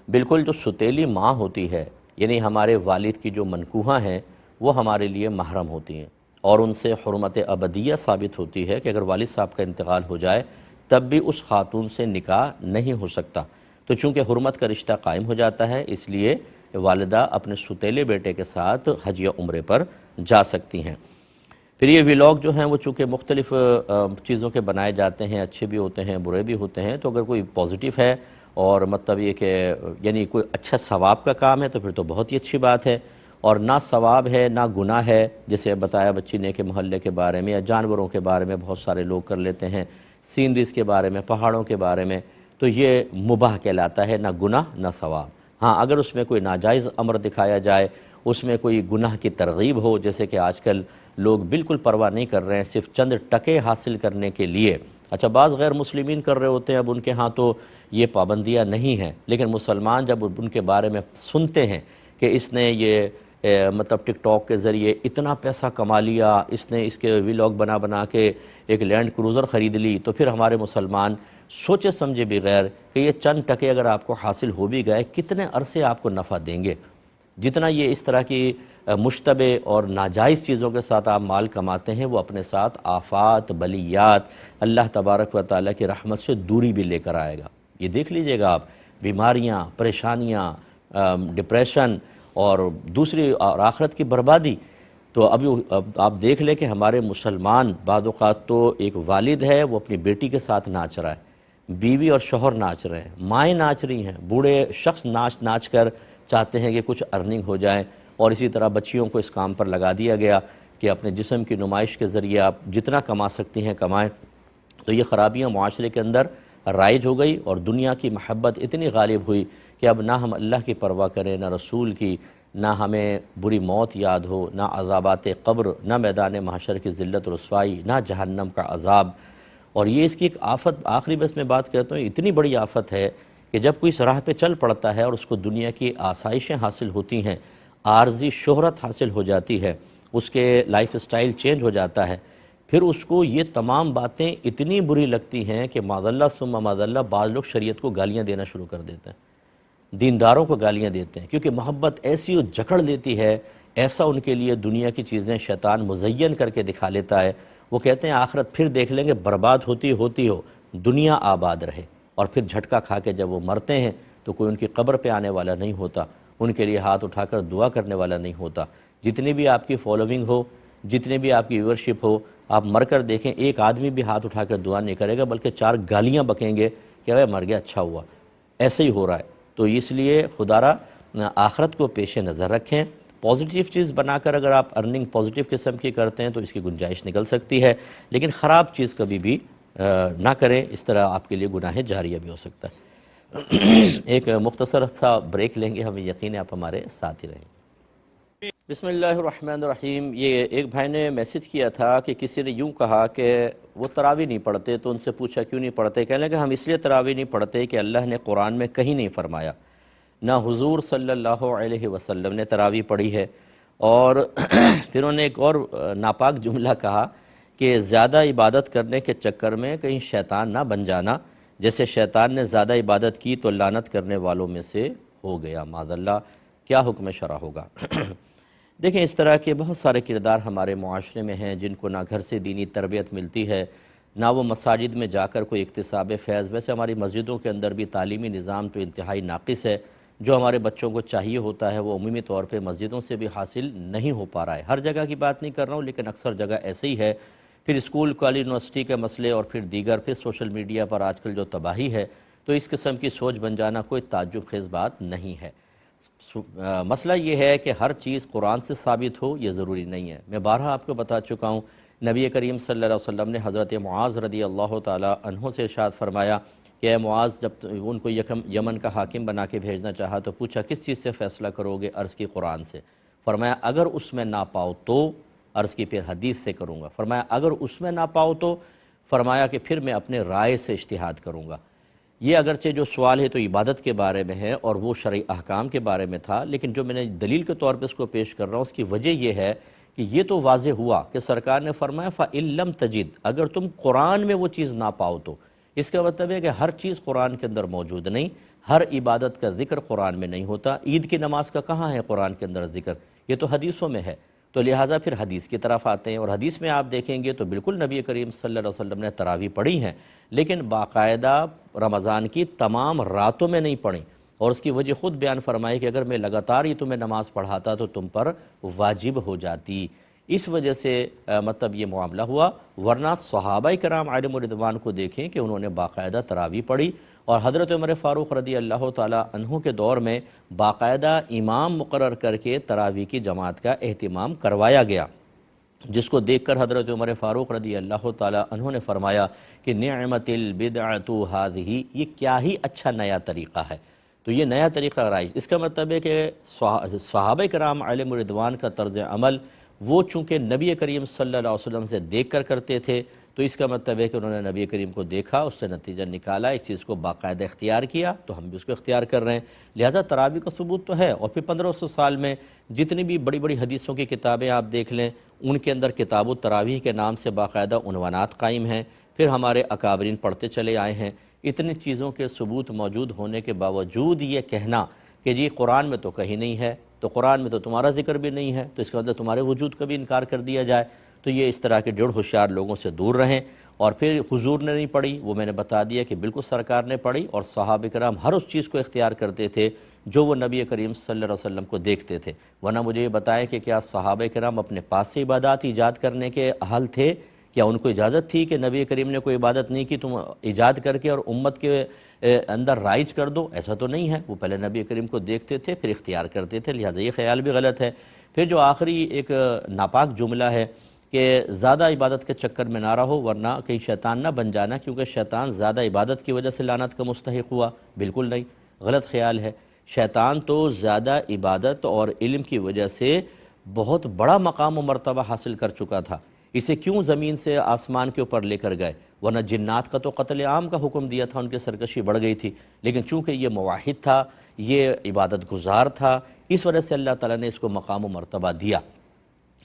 بالکل جو ستیلی ماں ہوتی ہے، یعنی ہمارے والد کی جو منکوحہ ہیں، وہ ہمارے لیے محرم ہوتی ہیں، اور ان سے حرمت ابدیہ ثابت ہوتی ہے کہ اگر والد صاحب کا انتقال ہو جائے تب بھی اس خاتون سے نکاح نہیں ہو سکتا۔ تو چونکہ حرمت کا رشتہ قائم ہو جاتا ہے، اس لیے والدہ اپنے ستیلے بیٹے کے ساتھ حج یا عمرے پر جا سکتی ہیں۔ پھر یہ ولاگ جو ہیں وہ چونکہ مختلف چیزوں کے بنائے جاتے ہیں، اچھے بھی ہوتے ہیں، برے بھی ہوتے ہیں، تو اگر کوئی پازیٹیو ہے اور مطلب یہ کہ یعنی کوئی اچھا ثواب کا کام ہے تو پھر تو بہت ہی اچھی بات ہے، اور نہ ثواب ہے نہ گناہ ہے، جیسے بتایا بچی نے کہ محلے کے بارے میں یا جانوروں کے بارے میں بہت سارے لوگ کر لیتے ہیں، سینریز کے بارے میں، پہاڑوں کے بارے میں، تو یہ مباح کہلاتا ہے، نہ گناہ نہ ثواب۔ ہاں، اگر اس میں کوئی ناجائز امر دکھایا جائے، اس میں کوئی گناہ کی ترغیب ہو، جیسے کہ آج کل لوگ بالکل پرواہ نہیں کر رہے ہیں صرف چند ٹکے حاصل کرنے کے لیے۔ اچھا، بعض غیر مسلمین کر رہے ہوتے ہیں، اب ان کے ہاں تو یہ پابندیاں نہیں ہیں، لیکن مسلمان جب ان کے بارے میں سنتے ہیں کہ اس نے یہ مطلب ٹک ٹاک کے ذریعے اتنا پیسہ کما لیا، اس نے اس کے ولاگ بنا کے ایک لینڈ کروزر خرید لی، تو پھر ہمارے مسلمان سوچے سمجھے بغیر کہ یہ چند ٹکے اگر آپ کو حاصل ہو بھی گئے کتنے عرصے آپ کو نفع دیں گے۔ جتنا یہ اس طرح کی مشتبہ اور ناجائز چیزوں کے ساتھ آپ مال کماتے ہیں، وہ اپنے ساتھ آفات، بلیات، اللہ تبارک و تعالیٰ کی رحمت سے دوری بھی لے کر آئے گا۔ یہ دیکھ لیجئے گا آپ، بیماریاں، پریشانیاں، ڈپریشن اور دوسری اور آخرت کی بربادی۔ تو ابھی آپ دیکھ لیں کہ ہمارے مسلمان بعض اوقات تو ایک والد ہے وہ اپنی بیٹی کے ساتھ ناچ رہا ہے، بیوی اور شوہر ناچ رہے ہیں، مائیں ناچ رہی ہیں، بوڑھے شخص ناچ کر چاہتے ہیں کہ کچھ ارننگ ہو جائیں، اور اسی طرح بچیوں کو اس کام پر لگا دیا گیا کہ اپنے جسم کی نمائش کے ذریعے آپ جتنا کما سکتی ہیں کمائیں۔ تو یہ خرابیاں معاشرے کے اندر رائج ہو گئی، اور دنیا کی محبت اتنی غالب ہوئی کہ اب نہ ہم اللہ کی پرواہ کریں، نہ رسول کی، نہ ہمیں بری موت یاد ہو، نہ عذابات قبر، نہ میدان محشر کی ذلت و رسوائی، نہ جہنم کا عذاب۔ اور یہ اس کی ایک آفت، آخری بس میں بات کرتا ہوں، اتنی بڑی آفت ہے کہ جب کوئی اس راہ پہ چل پڑتا ہے اور اس کو دنیا کی آسائشیں حاصل ہوتی ہیں، عارضی شہرت حاصل ہو جاتی ہے، اس کے لائف سٹائل چینج ہو جاتا ہے، پھر اس کو یہ تمام باتیں اتنی بری لگتی ہیں کہ معاذاللہ ثم معاذاللہ بعض لوگ شریعت کو گالیاں دینا شروع کر دیتے ہیں، دینداروں کو گالیاں دیتے ہیں، کیونکہ محبت ایسی جکڑ دیتی ہے، ایسا ان کے لیے دنیا کی چیزیں شیطان مزین کر کے دکھا لیتا ہے۔ وہ کہتے ہیں آخرت پھر دیکھ لیں گے، برباد ہوتی ہو، دنیا آباد رہے، اور پھر جھٹکا کھا کے جب وہ مرتے ہیں تو کوئی ان کی قبر پہ آنے والا نہیں ہوتا، ان کے لیے ہاتھ اٹھا کر دعا کرنے والا نہیں ہوتا۔ جتنی بھی آپ کی فالوونگ ہو، جتنی بھی آپ کی ویورشپ ہو، آپ مر کر دیکھیں ایک آدمی بھی ہاتھ اٹھا کر دعا نہیں کرے گا، بلکہ 4 گالیاں بکیں گے کہ اے مر گیا اچھا ہوا۔ ایسے ہی ہو رہا ہے، تو اس لیے خدا را آخرت کو پیش نظر رکھیں۔ پازیٹیو چیز بنا کر اگر آپ ارننگ پازیٹیو قسم کی کرتے ہیں تو اس کی گنجائش نکل سکتی ہے، لیکن خراب چیز کبھی بھی نہ کریں، اس طرح آپ کے لیے گناہ جاریہ بھی ہو سکتا ہے۔ ایک مختصر سا بریک لیں گے، ہمیں یقین ہے آپ ہمارے ساتھ ہی رہیں۔ بسم اللہ الرحمن الرحیم۔ یہ ایک بھائی نے میسج کیا تھا کہ کسی نے یوں کہا کہ وہ تراویح نہیں پڑھتے، تو ان سے پوچھا کیوں نہیں پڑھتے؟ کہنے لگے ہم اس لیے تراویح نہیں پڑھتے کہ اللہ نے قرآن میں کہیں نہیں فرمایا، نہ حضور صلی اللہ علیہ وسلم نے تراویح پڑھی ہے، اور پھر انہوں نے ایک اور ناپاک جملہ کہا کہ زیادہ عبادت کرنے کے چکر میں کہیں شیطان نہ بن جانا، جیسے شیطان نے زیادہ عبادت کی تو لعنت کرنے والوں میں سے ہو گیا، معاذ اللہ۔ کیا حکم شرع ہوگا؟ دیکھیں اس طرح کے بہت سارے کردار ہمارے معاشرے میں ہیں جن کو نہ گھر سے دینی تربیت ملتی ہے، نہ وہ مساجد میں جا کر کوئی اکتساب فیض۔ ویسے ہماری مسجدوں کے اندر بھی تعلیمی نظام تو انتہائی ناقص ہے، جو ہمارے بچوں کو چاہیے ہوتا ہے وہ عمومی طور پہ مسجدوں سے بھی حاصل نہیں ہو پا رہا ہے۔ ہر جگہ کی بات نہیں کر رہا ہوں، لیکن اکثر جگہ ایسے ہی ہے۔ پھر اسکول، کالج، یونیورسٹی کے مسئلے، اور پھر دیگر، پھر سوشل میڈیا پر آج کل جو تباہی ہے، تو اس قسم کی سوچ بن جانا کوئی تعجب خیز بات نہیں ہے۔ مسئلہ یہ ہے کہ ہر چیز قرآن سے ثابت ہو یہ ضروری نہیں ہے۔ میں بارہا آپ کو بتا چکا ہوں، نبی کریم صلی اللہ علیہ وسلم نے حضرت معاذ رضی اللہ تعالی عنہ سے ارشاد فرمایا کہ اے معاذ، جب ان کو یمن کا حاکم بنا کے بھیجنا چاہا تو پوچھا کس چیز سے فیصلہ کرو گے؟ عرض کی قرآن سے۔ فرمایا اگر اس میں نہ پاؤ تو؟ عرض کی پھر حدیث سے کروں گا۔ فرمایا اگر اس میں نہ پاؤ تو؟ فرمایا کہ پھر میں اپنے رائے سے اجتہاد کروں گا۔ یہ اگرچہ جو سوال ہے تو عبادت کے بارے میں ہے اور وہ شرعی احکام کے بارے میں تھا، لیکن جو میں نے دلیل کے طور پہ اس کو پیش کر رہا ہوں، اس کی وجہ یہ ہے کہ یہ تو واضح ہوا کہ سرکار نے فرمایا فَإِن لَمْ تَجِدْ، اگر تم قرآن میں وہ چیز نہ پاؤ تو۔ اس کا مطلب ہے کہ ہر چیز قرآن کے اندر موجود نہیں، ہر عبادت کا ذکر قرآن میں نہیں ہوتا۔ عید کی نماز کا کہاں ہے قرآن کے اندر ذکر؟ یہ تو حدیثوں میں ہے، تو لہٰذا پھر حدیث کی طرف آتے ہیں، اور حدیث میں آپ دیکھیں گے تو بالکل نبی کریم صلی اللہ علیہ وسلم نے تراویح پڑھی ہیں، لیکن باقاعدہ رمضان کی تمام راتوں میں نہیں پڑھیں، اور اس کی وجہ خود بیان فرمائی کہ اگر میں لگاتار ہی تمہیں نماز پڑھاتا تو تم پر واجب ہو جاتی۔ اس وجہ سے مطلب یہ معاملہ ہوا، ورنہ صحابہ کرام علیہم رضوان کو دیکھیں کہ انہوں نے باقاعدہ تراویح پڑھی، اور حضرت عمر فاروق رضی اللہ تعالیٰ عنہ کے دور میں باقاعدہ امام مقرر کر کے تراویح کی جماعت کا اہتمام کروایا گیا، جس کو دیکھ کر حضرت عمر فاروق رضی اللہ تعالیٰ عنہ نے فرمایا کہ نعمت البدعۃ ھذہ، یہ کیا ہی اچھا نیا طریقہ ہے۔ تو یہ نیا طریقہ رائج، اس کا مطلب ہے کہ صحابہ کرام علیہم رضوان کا طرز عمل وہ چونکہ نبی کریم صلی اللہ علیہ وسلم سے دیکھ کر کرتے تھے، تو اس کا مطلب ہے کہ انہوں نے نبی کریم کو دیکھا، اس سے نتیجہ نکالا، ایک چیز کو باقاعدہ اختیار کیا، تو ہم بھی اس کو اختیار کر رہے ہیں۔ لہٰذا تراویح کا ثبوت تو ہے، اور پھر 1500 سال میں جتنی بھی بڑی بڑی حدیثوں کی کتابیں آپ دیکھ لیں، ان کے اندر کتاب التراویح کے نام سے باقاعدہ عنوانات قائم ہیں، پھر ہمارے اکابرین پڑھتے چلے آئے ہیں۔ اتنی چیزوں کے ثبوت موجود ہونے کے باوجود یہ کہنا کہ جی قرآن میں تو کہیں نہیں ہے، تو قرآن میں تو تمہارا ذکر بھی نہیں ہے، تو اس کا مطلب تمہارے وجود کا بھی انکار کر دیا جائے، تو یہ اس طرح کے جڑ ہوشیار لوگوں سے دور رہیں۔ اور پھر حضور نے نہیں پڑھی، وہ میں نے بتا دیا کہ بالکل سرکار نے پڑھی، اور صحابہ کرام ہر اس چیز کو اختیار کرتے تھے جو وہ نبی کریم صلی اللہ علیہ وسلم کو دیکھتے تھے۔ ورنہ مجھے یہ بتائیں کہ کیا صحابہ کرام اپنے پاس سے عبادات ایجاد کرنے کے اہل تھے؟ کیا ان کو اجازت تھی کہ نبی کریم نے کوئی عبادت نہیں کی تم ایجاد کر کے اور امت کے اندر رائج کر دو؟ ایسا تو نہیں ہے، وہ پہلے نبی کریم کو دیکھتے تھے پھر اختیار کرتے تھے، لہٰذا یہ خیال بھی غلط ہے۔ پھر جو آخری ایک ناپاک جملہ ہے کہ زیادہ عبادت کے چکر میں نہ رہو ورنہ کہیں شیطان نہ بن جانا، کیونکہ شیطان زیادہ عبادت کی وجہ سے لعنت کا مستحق ہوا، بالکل نہیں، غلط خیال ہے۔ شیطان تو زیادہ عبادت اور علم کی وجہ سے بہت بڑا مقام و مرتبہ حاصل کر چکا تھا، اسے کیوں زمین سے آسمان کے اوپر لے کر گئے؟ ورنہ جنات کا تو قتل عام کا حکم دیا تھا، ان کی سرکشی بڑھ گئی تھی، لیکن چونکہ یہ موحد تھا، یہ عبادت گزار تھا، اس وجہ سے اللہ تعالیٰ نے اس کو مقام و مرتبہ دیا۔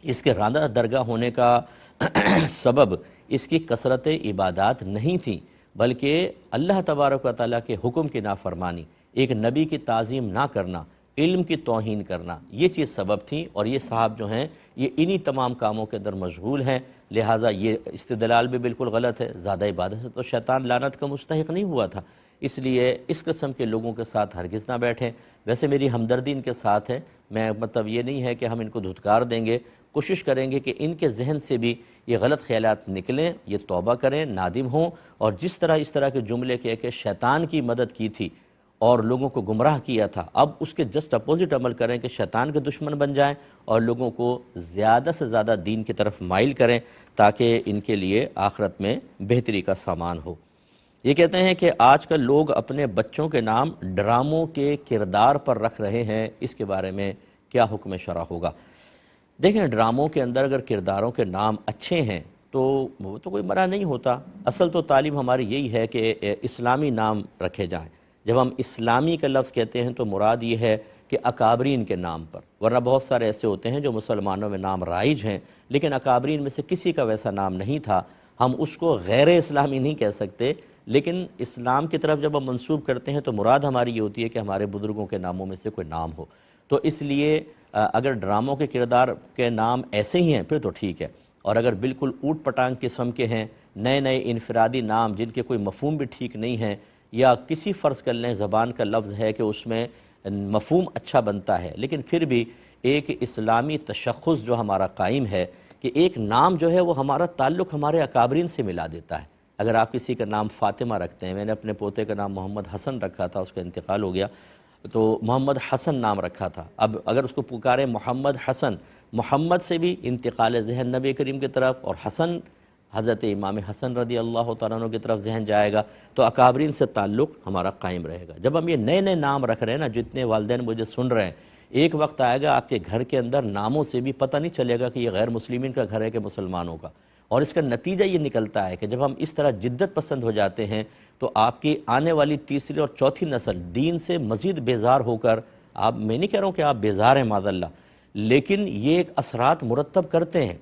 اس کے راندہ درگاہ ہونے کا سبب اس کی کثرت عبادات نہیں تھی، بلکہ اللہ تبارک و تعالیٰ کے حکم کی نافرمانی، ایک نبی کی تعظیم نہ کرنا، علم کی توہین کرنا، یہ چیز سبب تھی۔ اور یہ صاحب جو ہیں یہ انہی تمام کاموں کے اندر مشغول ہیں، لہٰذا یہ استدلال بھی بالکل غلط ہے۔ زیادہ عبادت سے تو شیطان لعنت کا مستحق نہیں ہوا تھا، اس لیے اس قسم کے لوگوں کے ساتھ ہرگز نہ بیٹھیں۔ ویسے میری ہمدردی ان کے ساتھ ہے، میں مطلب یہ نہیں ہے کہ ہم ان کو دھتکار دیں گے، کوشش کریں گے کہ ان کے ذہن سے بھی یہ غلط خیالات نکلیں، یہ توبہ کریں، نادم ہوں، اور جس طرح اس طرح کے جملے کہ شیطان کی مدد کی تھی اور لوگوں کو گمراہ کیا تھا، اب اس کے جسٹ اپوزٹ عمل کریں کہ شیطان کے دشمن بن جائیں اور لوگوں کو زیادہ سے زیادہ دین کی طرف مائل کریں تاکہ ان کے لیے آخرت میں بہتری کا سامان ہو۔ یہ کہتے ہیں کہ آج کل لوگ اپنے بچوں کے نام ڈراموں کے کردار پر رکھ رہے ہیں، اس کے بارے میں کیا حکم شرع ہوگا؟ دیکھیں، ڈراموں کے اندر اگر کرداروں کے نام اچھے ہیں تو وہ تو کوئی منع نہیں ہوتا۔ اصل تو تعلیم ہماری یہی ہے کہ اسلامی نام رکھے جائیں۔ جب ہم اسلامی کا لفظ کہتے ہیں تو مراد یہ ہے کہ اکابرین کے نام پر، ورنہ بہت سارے ایسے ہوتے ہیں جو مسلمانوں میں نام رائج ہیں لیکن اکابرین میں سے کسی کا ویسا نام نہیں تھا، ہم اس کو غیر اسلامی نہیں کہہ سکتے، لیکن اسلام کی طرف جب ہم منسوب کرتے ہیں تو مراد ہماری یہ ہوتی ہے کہ ہمارے بزرگوں کے ناموں میں سے کوئی نام ہو۔ تو اس لیے اگر ڈراموں کے کردار کے نام ایسے ہی ہیں پھر تو ٹھیک ہے، اور اگر بالکل اوٹ پٹانگ قسم کے ہیں، نئے نئے انفرادی نام جن کے کوئی مفہوم بھی ٹھیک نہیں ہیں، یا کسی فرض کر لیں زبان کا لفظ ہے کہ اس میں مفہوم اچھا بنتا ہے لیکن پھر بھی ایک اسلامی تشخص جو ہمارا قائم ہے کہ ایک نام جو ہے وہ ہمارا تعلق ہمارے اکابرین سے ملا دیتا ہے۔ اگر آپ کسی کا نام فاطمہ رکھتے ہیں، میں نے اپنے پوتے کا نام محمد حسن رکھا تھا، اس کا انتقال ہو گیا تو محمد حسن نام رکھا تھا، اب اگر اس کو پکاریں محمد حسن، محمد سے بھی انتقال ذہن نبی کریم کی طرف، اور حسن حضرت امام حسن رضی اللہ تعالیٰ عنہ کی طرف ذہن جائے گا، تو اکابرین سے تعلق ہمارا قائم رہے گا۔ جب ہم یہ نئے نئے نام رکھ رہے ہیں نا، جتنے والدین مجھے سن رہے ہیں، ایک وقت آئے گا آپ کے گھر کے اندر ناموں سے بھی پتہ نہیں چلے گا کہ یہ غیر مسلمین کا گھر ہے کہ مسلمانوں کا، اور اس کا نتیجہ یہ نکلتا ہے کہ جب ہم اس طرح جدت پسند ہو جاتے ہیں تو آپ کی آنے والی تیسری اور چوتھی نسل دین سے مزید بیزار ہو کر، میں نہیں کہہ رہا ہوں کہ آپ بیزار ہیں معاذ اللہ، لیکن یہ ایک اثرات مرتب کرتے ہیں،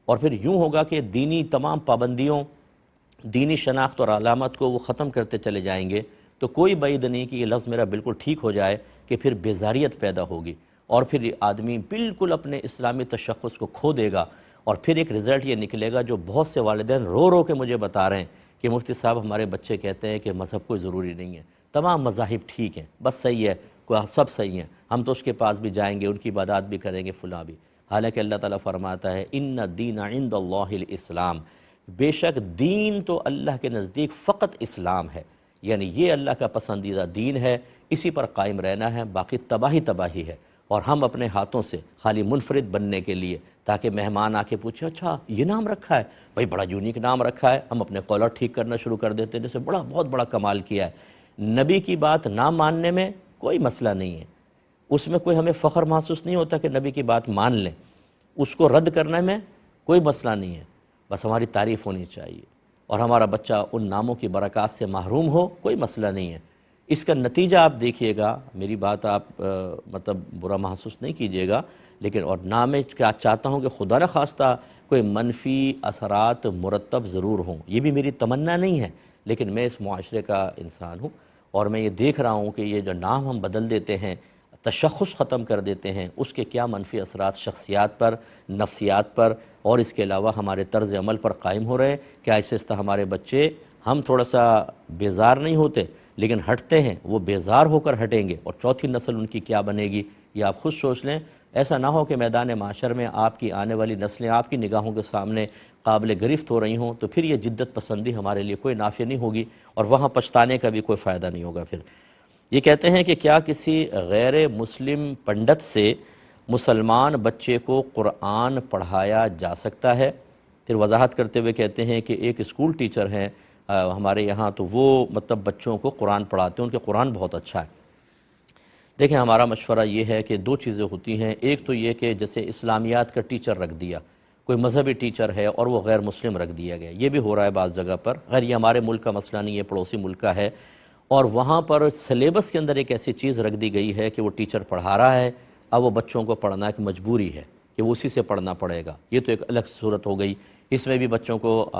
اور پھر یوں ہوگا کہ دینی تمام پابندیوں، دینی شناخت اور علامت کو وہ ختم کرتے چلے جائیں گے، تو کوئی بعید نہیں کہ یہ لفظ میرا بالکل ٹھیک ہو جائے کہ پھر بیزاریت پیدا ہوگی، اور پھر آدمی بالکل اپنے اسلامی تشخص کو کھو دے گا، اور پھر ایک رزلٹ یہ نکلے گا جو بہت سے والدین رو رو کے مجھے بتا رہے ہیں کہ مفتی صاحب ہمارے بچے کہتے ہیں کہ مذہب کوئی ضروری نہیں ہے، تمام مذاہب ٹھیک ہیں، بس صحیح ہے، سب صحیح ہیں، ہم تو اس کے پاس بھی جائیں گے، ان کی عبادات بھی کریں گے، فلاں بھی۔ حالانکہ اللہ تعالیٰ فرماتا ہے ان الدین عند اللہ الاسلام، بے شک دین تو اللہ کے نزدیک فقط اسلام ہے، یعنی یہ اللہ کا پسندیدہ دین ہے، اسی پر قائم رہنا ہے، باقی تباہی تباہی ہے۔ اور ہم اپنے ہاتھوں سے خالی منفرد بننے کے لیے، تاکہ مہمان آ کے پوچھے اچھا یہ نام رکھا ہے بھائی، بڑا یونیک نام رکھا ہے، ہم اپنے قولر ٹھیک کرنا شروع کر دیتے ہیں، جیسے بہت بڑا کمال کیا ہے۔ نبی کی بات نہ ماننے میں کوئی مسئلہ نہیں ہے، اس میں کوئی ہمیں فخر محسوس نہیں ہوتا کہ نبی کی بات مان لیں، اس کو رد کرنے میں کوئی مسئلہ نہیں ہے، بس ہماری تعریف ہونی چاہیے، اور ہمارا بچہ ان ناموں کی برکات سے محروم ہو، کوئی مسئلہ نہیں ہے۔ اس کا نتیجہ آپ دیکھیے گا، میری بات آپ مطلب برا محسوس نہیں کیجیے گا، لیکن اور نہ میں کیا چاہتا ہوں کہ خدا نہ خواستہ کوئی منفی اثرات مرتب ضرور ہوں، یہ بھی میری تمنا نہیں ہے، لیکن میں اس معاشرے کا انسان ہوں، اور میں یہ دیکھ رہا ہوں کہ یہ جو نام ہم بدل دیتے ہیں، تشخص ختم کر دیتے ہیں، اس کے کیا منفی اثرات شخصیات پر، نفسیات پر، اور اس کے علاوہ ہمارے طرز عمل پر قائم ہو رہے ہیں۔ کیا اس سے ہمارے بچے، ہم تھوڑا سا بیزار نہیں ہوتے لیکن ہٹتے ہیں، وہ بیزار ہو کر ہٹیں گے، اور چوتھی نسل ان کی کیا بنے گی یہ آپ خود سوچ لیں۔ ایسا نہ ہو کہ میدان معاشر میں آپ کی آنے والی نسلیں آپ کی نگاہوں کے سامنے قابل گرفت ہو رہی ہوں، تو پھر یہ جدت پسندی ہمارے لیے کوئی نافع نہیں ہوگی، اور وہاں پچھتانے کا بھی کوئی فائدہ نہیں ہوگا۔ پھر یہ کہتے ہیں کہ کیا کسی غیر مسلم پنڈت سے مسلمان بچے کو قرآن پڑھایا جا سکتا ہے؟ پھر وضاحت کرتے ہوئے کہتے ہیں کہ ایک اسکول ٹیچر ہیں ہمارے یہاں، تو وہ مطلب بچوں کو قرآن پڑھاتے ہیں، ان کے قرآن بہت اچھا ہے۔ دیکھیں، ہمارا مشورہ یہ ہے کہ دو چیزیں ہوتی ہیں، ایک تو یہ کہ جیسے اسلامیات کا ٹیچر رکھ دیا، کوئی مذہبی ٹیچر ہے اور وہ غیر مسلم رکھ دیا گیا، یہ بھی ہو رہا ہے بعض جگہ پر، غیر یہ ہمارے ملک کا مسئلہ نہیں ہے، پڑوسی ملک کا ہے، اور وہاں پر سلیبس کے اندر ایک ایسی چیز رکھ دی گئی ہے کہ وہ ٹیچر پڑھا رہا ہے اب وہ بچوں کو پڑھنا ایک مجبوری ہے کہ وہ اسی سے پڑھنا پڑے گا، یہ تو ایک الگ صورت ہو گئی۔ اس میں بھی بچوں کو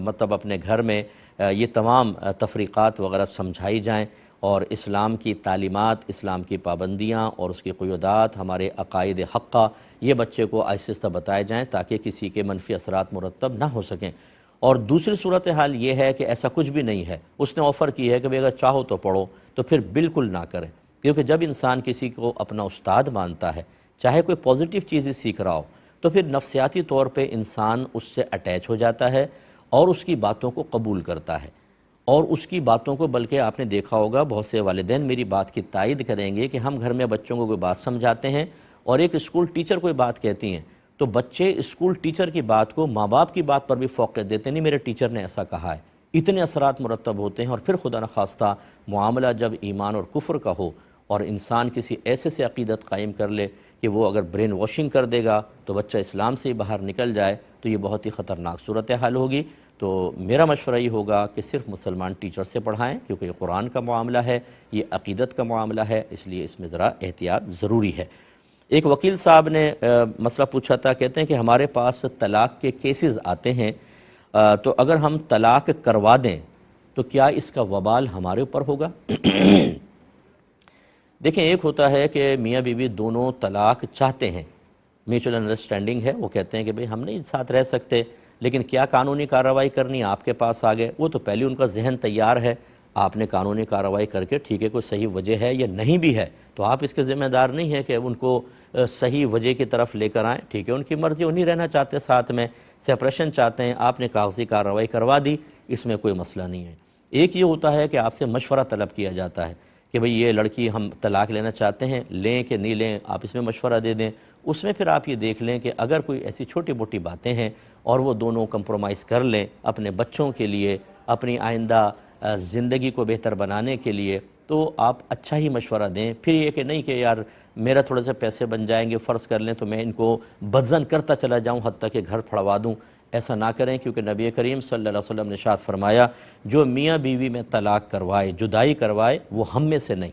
مطلب اپنے گھر میں یہ تمام تفریقات وغیرہ سمجھائی جائیں، اور اسلام کی تعلیمات، اسلام کی پابندیاں اور اس کی قیودات، ہمارے عقائد حقہ، یہ بچے کو آہستہ آہستہ بتائے جائیں تاکہ کسی کے منفی اثرات مرتب نہ ہو سکیں۔ اور دوسری صورتحال یہ ہے کہ ایسا کچھ بھی نہیں ہے، اس نے آفر کی ہے کہ اگر چاہو تو پڑھو، تو پھر بالکل نہ کریں، کیونکہ جب انسان کسی کو اپنا استاد مانتا ہے، چاہے کوئی پازیٹیو چیز ہی سیکھ رہا ہو، تو پھر نفسیاتی طور پہ انسان اس سے اٹیچ ہو جاتا ہے اور اس کی باتوں کو قبول کرتا ہے، اور اس کی باتوں کو، بلکہ آپ نے دیکھا ہوگا بہت سے والدین میری بات کی تائید کریں گے کہ ہم گھر میں بچوں کو کوئی بات سمجھاتے ہیں اور ایک اسکول ٹیچر کوئی بات کہتی ہیں تو بچے اسکول ٹیچر کی بات کو ماں باپ کی بات پر بھی فوقیت دیتے ہیں، نہیں میرے ٹیچر نے ایسا کہا ہے، اتنے اثرات مرتب ہوتے ہیں۔ اور پھر خدا نخواستہ معاملہ جب ایمان اور کفر کا ہو اور انسان کسی ایسے سے عقیدت قائم کر لے کہ وہ اگر برین واشنگ کر دے گا تو بچہ اسلام سے ہی باہر نکل جائے، تو یہ بہت ہی خطرناک صورتحال ہوگی۔ تو میرا مشورہ یہ ہوگا کہ صرف مسلمان ٹیچر سے پڑھائیں، کیونکہ یہ قرآن کا معاملہ ہے، یہ عقیدت کا معاملہ ہے، اس لیے اس میں ذرا احتیاط ضروری ہے۔ ایک وکیل صاحب نے مسئلہ پوچھا تھا، کہتے ہیں کہ ہمارے پاس طلاق کے کیسز آتے ہیں، تو اگر ہم طلاق کروا دیں تو کیا اس کا وبال ہمارے اوپر ہوگا؟ دیکھیں، ایک ہوتا ہے کہ میاں بیوی دونوں طلاق چاہتے ہیں، میوچل انڈرسٹینڈنگ ہے، وہ کہتے ہیں کہ بھئی ہم نہیں ساتھ رہ سکتے، لیکن کیا قانونی کارروائی کرنی، آپ کے پاس آ گئے، وہ تو پہلے ان کا ذہن تیار ہے، آپ نے قانونی کارروائی کر کے ٹھیک ہے کوئی صحیح وجہ ہے یا نہیں بھی ہے تو آپ اس کے ذمہ دار نہیں ہیں کہ ان کو صحیح وجہ کی طرف لے کر آئیں، ٹھیک ہے ان کی مرضی، انہیں رہنا چاہتے ساتھ میں، سیپریشن چاہتے ہیں، آپ نے کاغذی کارروائی کروا دی، اس میں کوئی مسئلہ نہیں ہے۔ ایک یہ ہوتا ہے کہ آپ سے مشورہ طلب کیا جاتا ہے کہ بھئی یہ لڑکی ہم طلاق لینا چاہتے ہیں، لیں کہ نہیں لیں، آپ اس میں مشورہ دے دیں، اس میں پھر آپ یہ دیکھ لیں کہ اگر کوئی ایسی چھوٹی موٹی باتیں ہیں اور وہ دونوں کمپرومائز کر لیں اپنے بچوں کے لیے، اپنی آئندہ زندگی کو بہتر بنانے کے لیے، تو آپ اچھا ہی مشورہ دیں۔ پھر یہ کہ نہیں کہ یار میرا تھوڑا سا پیسے بن جائیں گے، فرض کر لیں تو میں ان کو بدزن کرتا چلا جاؤں حتیٰ کہ گھر پھڑوا دوں، ایسا نہ کریں، کیونکہ نبی کریم صلی اللہ علیہ وسلم نے ارشاد فرمایا جو میاں بیوی میں طلاق کروائے، جدائی کروائے، وہ ہم میں سے نہیں۔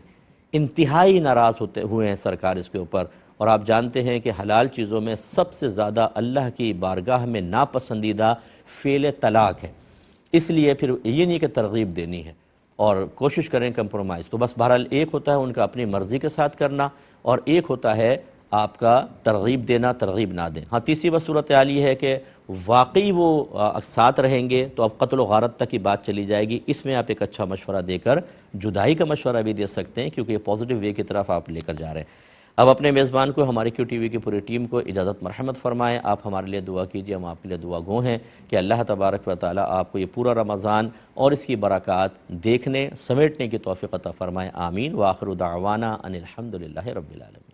انتہائی ناراض ہوئے ہیں سرکار اس کے اوپر، اور آپ جانتے ہیں کہ حلال چیزوں میں سب سے زیادہ اللہ کی بارگاہ میں ناپسندیدہ فعل طلاق ہے، اس لیے پھر یہ نہیں کہ ترغیب دینی ہے اور کوشش کریں کمپرومائز، تو بس بہرحال ایک ہوتا ہے ان کا اپنی مرضی کے ساتھ کرنا، اور ایک ہوتا ہے آپ کا ترغیب دینا، ترغیب نہ دیں۔ ہاں تیسری بس صورتحال یہ ہے کہ واقعی وہ ساتھ رہیں گے تو اب قتل و غارت تک کی بات چلی جائے گی، اس میں آپ ایک اچھا مشورہ دے کر جدائی کا مشورہ بھی دے سکتے ہیں، کیونکہ یہ پازیٹیو وے کی طرف آپ لے کر جا رہے ہیں۔ اب اپنے میزبان کو، ہماری کیو ٹی وی کی پوری ٹیم کو اجازت مرحمت فرمائیں، آپ ہمارے لیے دعا کیجئے، ہم آپ کے لیے دعا گو ہیں کہ اللہ تبارک و تعالی آپ کو یہ پورا رمضان اور اس کی برکات دیکھنے سمیٹنے کی توفیق عطا فرمائیں، آمین۔ وآخر دعوانا ان الحمدللہ رب العالمین۔